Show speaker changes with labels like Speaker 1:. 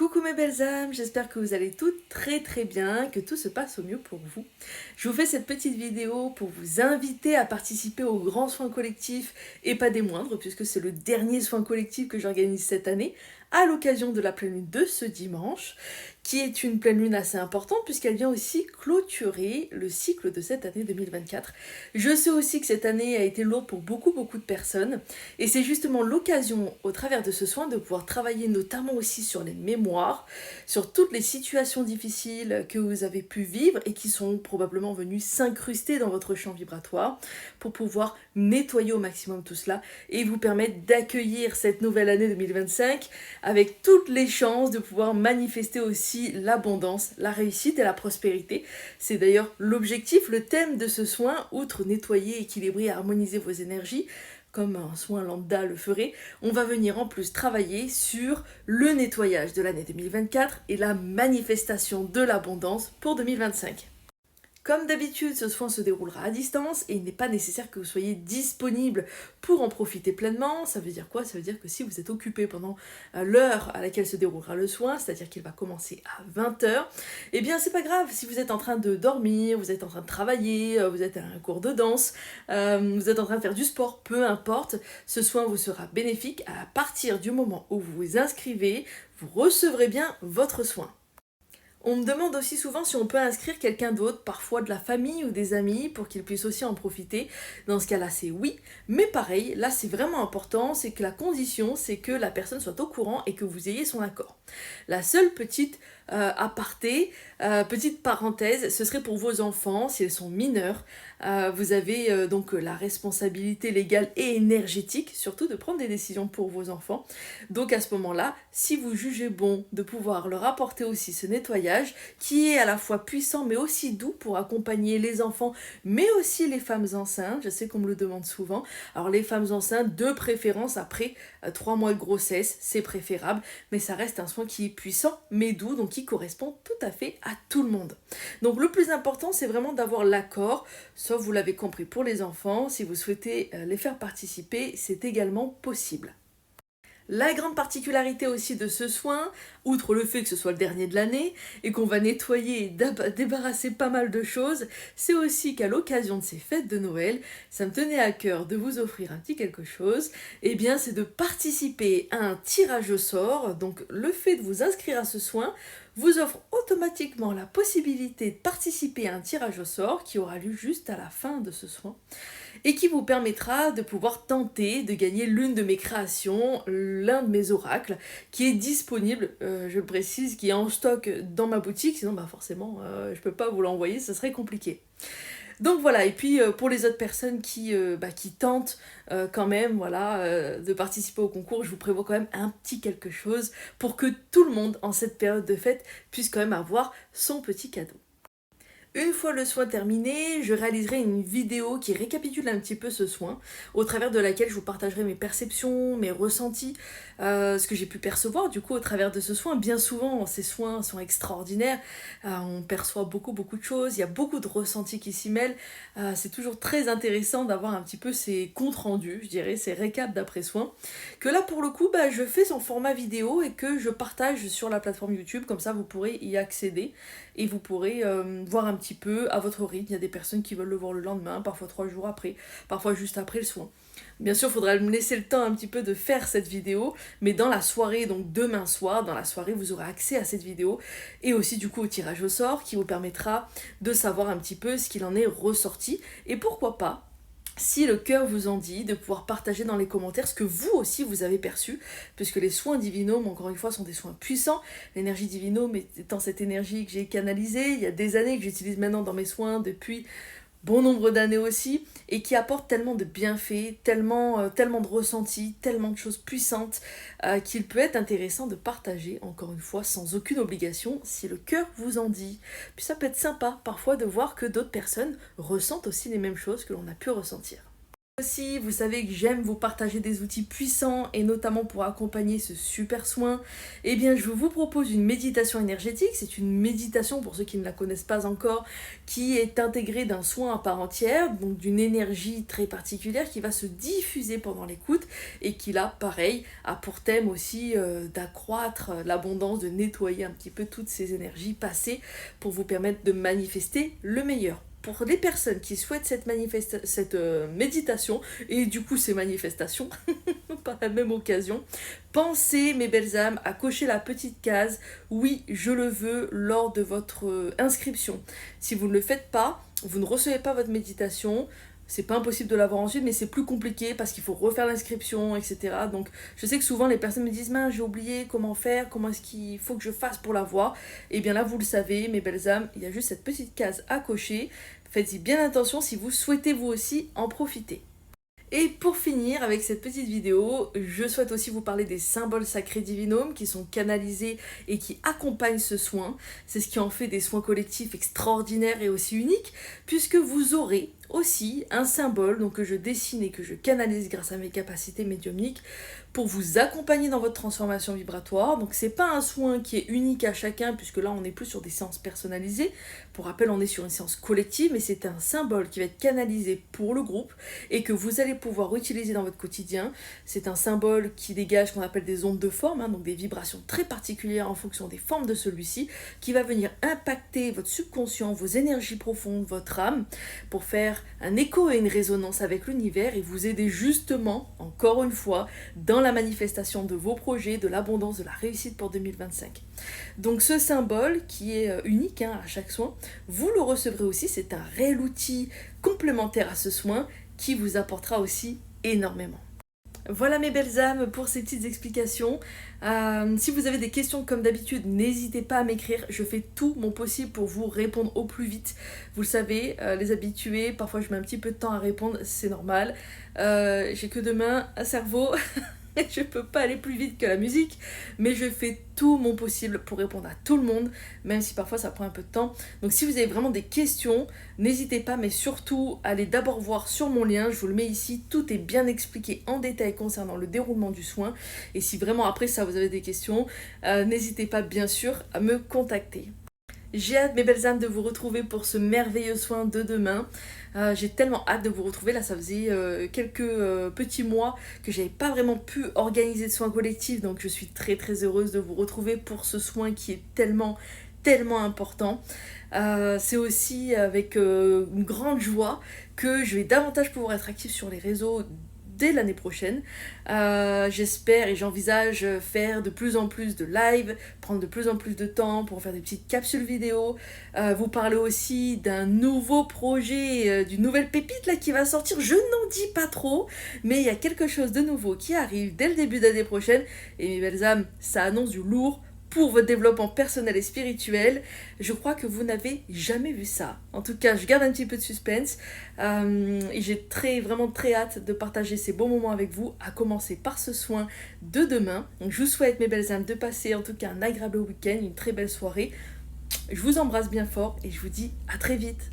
Speaker 1: Coucou mes belles âmes, j'espère que vous allez toutes très bien, que tout se passe au mieux pour vous. Je vous fais cette petite vidéo pour vous inviter à participer au grand soin collectif et pas des moindres puisque c'est le dernier soin collectif que j'organise cette année à l'occasion de la pleine lune de ce dimanche, qui est une pleine lune assez importante puisqu'elle vient aussi clôturer le cycle de cette année 2024. Je sais aussi que cette année a été lourde pour beaucoup de personnes et c'est justement l'occasion au travers de ce soin de pouvoir travailler notamment aussi sur les mémoires, sur toutes les situations difficiles que vous avez pu vivre et qui sont probablement venues s'incruster dans votre champ vibratoire pour pouvoir nettoyer au maximum tout cela et vous permettre d'accueillir cette nouvelle année 2025 avec toutes les chances de pouvoir manifester aussi l'abondance, la réussite et la prospérité. C'est d'ailleurs l'objectif, le thème de ce soin, outre nettoyer, équilibrer et harmoniser vos énergies, comme un soin lambda le ferait, on va venir en plus travailler sur le nettoyage de l'année 2024 et la manifestation de l'abondance pour 2025. Comme d'habitude, ce soin se déroulera à distance et il n'est pas nécessaire que vous soyez disponible pour en profiter pleinement. Ça veut dire quoi? Ça veut dire que si vous êtes occupé pendant l'heure à laquelle se déroulera le soin, c'est-à-dire qu'il va commencer à 20h, eh bien c'est pas grave. Si vous êtes en train de dormir, vous êtes en train de travailler, vous êtes à un cours de danse, vous êtes en train de faire du sport, peu importe, ce soin vous sera bénéfique à partir du moment où vous vous inscrivez, vous recevrez bien votre soin. On me demande aussi souvent si on peut inscrire quelqu'un d'autre, parfois de la famille ou des amis, pour qu'ils puissent aussi en profiter. Dans ce cas-là, c'est oui. Mais pareil, là, c'est vraiment important, c'est que la condition, c'est que la personne soit au courant et que vous ayez son accord. La seule petite aparté, petite parenthèse, ce serait pour vos enfants, si elles sont mineures. Vous avez donc la responsabilité légale et énergétique, surtout de prendre des décisions pour vos enfants. Donc à ce moment-là, si vous jugez bon de pouvoir leur apporter aussi ce nettoyage, qui est à la fois puissant mais aussi doux pour accompagner les enfants, mais aussi les femmes enceintes, je sais qu'on me le demande souvent. Alors les femmes enceintes, de préférence après 3 mois de grossesse, c'est préférable, mais ça reste un soin qui est puissant mais doux, donc qui correspond tout à fait à tout le monde. Donc le plus important, c'est vraiment d'avoir l'accord, sauf vous l'avez compris pour les enfants, si vous souhaitez les faire participer, c'est également possible. La grande particularité aussi de ce soin, outre le fait que ce soit le dernier de l'année et qu'on va nettoyer et débarrasser pas mal de choses, c'est aussi qu'à l'occasion de ces fêtes de Noël, ça me tenait à cœur de vous offrir un petit quelque chose, et bien c'est de participer à un tirage au sort. Donc le fait de vous inscrire à ce soin vous offre automatiquement la possibilité de participer à un tirage au sort qui aura lieu juste à la fin de ce soin et qui vous permettra de pouvoir tenter de gagner l'une de mes créations, l'un de mes oracles, qui est disponible, je le précise, qui est en stock dans ma boutique, sinon bah forcément je peux pas vous l'envoyer, ça serait compliqué. Donc voilà, et puis pour les autres personnes qui tentent quand même de participer au concours, je vous prévois quand même un petit quelque chose pour que tout le monde en cette période de fête puisse quand même avoir son petit cadeau. Une fois le soin terminé, je réaliserai une vidéo qui récapitule un petit peu ce soin, au travers de laquelle je vous partagerai mes perceptions, mes ressentis, ce que j'ai pu percevoir du coup au travers de ce soin. Bien souvent, ces soins sont extraordinaires, on perçoit beaucoup de choses, il y a beaucoup de ressentis qui s'y mêlent. C'est toujours très intéressant d'avoir un petit peu ces comptes rendus, je dirais, ces récaps d'après-soin, que là pour le coup, je fais en format vidéo et que je partage sur la plateforme YouTube, comme ça vous pourrez y accéder et vous pourrez voir un petit peu à votre rythme. Il y a des personnes qui veulent le voir le lendemain, parfois 3 jours après, parfois juste après le soin. Bien sûr, il faudra me laisser le temps un petit peu de faire cette vidéo, mais dans la soirée, donc demain soir, dans la soirée, vous aurez accès à cette vidéo et aussi du coup au tirage au sort qui vous permettra de savoir un petit peu ce qu'il en est ressorti et pourquoi pas, si le cœur vous en dit, de pouvoir partager dans les commentaires ce que vous aussi vous avez perçu, puisque les soins divinômes, encore une fois, sont des soins puissants. L'énergie divinôme étant cette énergie que j'ai canalisée il y a des années, que j'utilise maintenant dans mes soins depuis bon nombre d'années aussi, et qui apporte tellement de bienfaits, tellement de ressentis, tellement de choses puissantes, qu'il peut être intéressant de partager, encore une fois, sans aucune obligation, si le cœur vous en dit. Puis ça peut être sympa, parfois, de voir que d'autres personnes ressentent aussi les mêmes choses que l'on a pu ressentir. Aussi, vous savez que j'aime vous partager des outils puissants et notamment pour accompagner ce super soin. Eh bien, je vous propose une méditation énergétique. C'est une méditation, pour ceux qui ne la connaissent pas encore, qui est intégrée d'un soin à part entière, donc d'une énergie très particulière qui va se diffuser pendant l'écoute et qui là, pareil, a pour thème aussi d'accroître l'abondance, de nettoyer un petit peu toutes ces énergies passées pour vous permettre de manifester le meilleur. Pour les personnes qui souhaitent cette méditation, et du coup ces manifestations, par la même occasion, pensez, mes belles âmes, à cocher la petite case « Oui, je le veux » lors de votre inscription. Si vous ne le faites pas, vous ne recevez pas votre méditation. C'est pas impossible de l'avoir ensuite, mais c'est plus compliqué parce qu'il faut refaire l'inscription, etc. Donc je sais que souvent les personnes me disent « Mince, j'ai oublié comment faire, comment est-ce qu'il faut que je fasse pour l'avoir ?» Et bien là, vous le savez, mes belles âmes, il y a juste cette petite case à cocher. Faites-y bien attention si vous souhaitez vous aussi en profiter. Et pour finir avec cette petite vidéo, je souhaite aussi vous parler des symboles sacrés divinômes qui sont canalisés et qui accompagnent ce soin. C'est ce qui en fait des soins collectifs extraordinaires et aussi uniques, puisque vous aurez aussi un symbole donc que je dessine et que je canalise grâce à mes capacités médiumniques pour vous accompagner dans votre transformation vibratoire. Donc c'est pas un soin qui est unique à chacun, puisque là on n'est plus sur des séances personnalisées. Pour rappel, on est sur une séance collective, mais c'est un symbole qui va être canalisé pour le groupe et que vous allez pouvoir utiliser dans votre quotidien. C'est un symbole qui dégage ce qu'on appelle des ondes de forme, donc des vibrations très particulières en fonction des formes de celui-ci, qui va venir impacter votre subconscient, vos énergies profondes, votre âme, pour faire un écho et une résonance avec l'univers et vous aider justement, encore une fois, dans la manifestation de vos projets, de l'abondance, de la réussite pour 2025. Donc ce symbole qui est unique à chaque soin, vous le recevrez aussi, c'est un réel outil complémentaire à ce soin qui vous apportera aussi énormément. Voilà mes belles âmes pour ces petites explications. Si vous avez des questions comme d'habitude, n'hésitez pas à m'écrire. Je fais tout mon possible pour vous répondre au plus vite. Vous le savez, les habitués, parfois je mets un petit peu de temps à répondre, c'est normal. J'ai que deux mains, un cerveau. Je peux pas aller plus vite que la musique, mais je fais tout mon possible pour répondre à tout le monde, même si parfois ça prend un peu de temps. Donc si vous avez vraiment des questions, n'hésitez pas, mais surtout allez d'abord voir sur mon lien, je vous le mets ici, tout est bien expliqué en détail concernant le déroulement du soin. Et si vraiment après ça vous avez des questions, n'hésitez pas bien sûr à me contacter. J'ai hâte, mes belles âmes, de vous retrouver pour ce merveilleux soin de demain. J'ai tellement hâte de vous retrouver. Là, ça faisait quelques petits mois que j'avais pas vraiment pu organiser de soins collectifs. Donc, je suis très très heureuse de vous retrouver pour ce soin qui est tellement important. C'est aussi avec une grande joie que je vais davantage pouvoir être active sur les réseaux dès l'année prochaine. J'espère et j'envisage faire de plus en plus de live, prendre de plus en plus de temps pour faire des petites capsules vidéo, vous parler aussi d'un nouveau projet, d'une nouvelle pépite là qui va sortir. Je n'en dis pas trop, mais il y a quelque chose de nouveau qui arrive dès le début d'année prochaine et mes belles âmes, ça annonce du lourd pour votre développement personnel et spirituel. Je crois que vous n'avez jamais vu ça. En tout cas, je garde un petit peu de suspense et j'ai vraiment très hâte de partager ces beaux moments avec vous, à commencer par ce soin de demain. Donc, je vous souhaite, mes belles âmes, de passer en tout cas un agréable week-end, une très belle soirée. Je vous embrasse bien fort et je vous dis à très vite.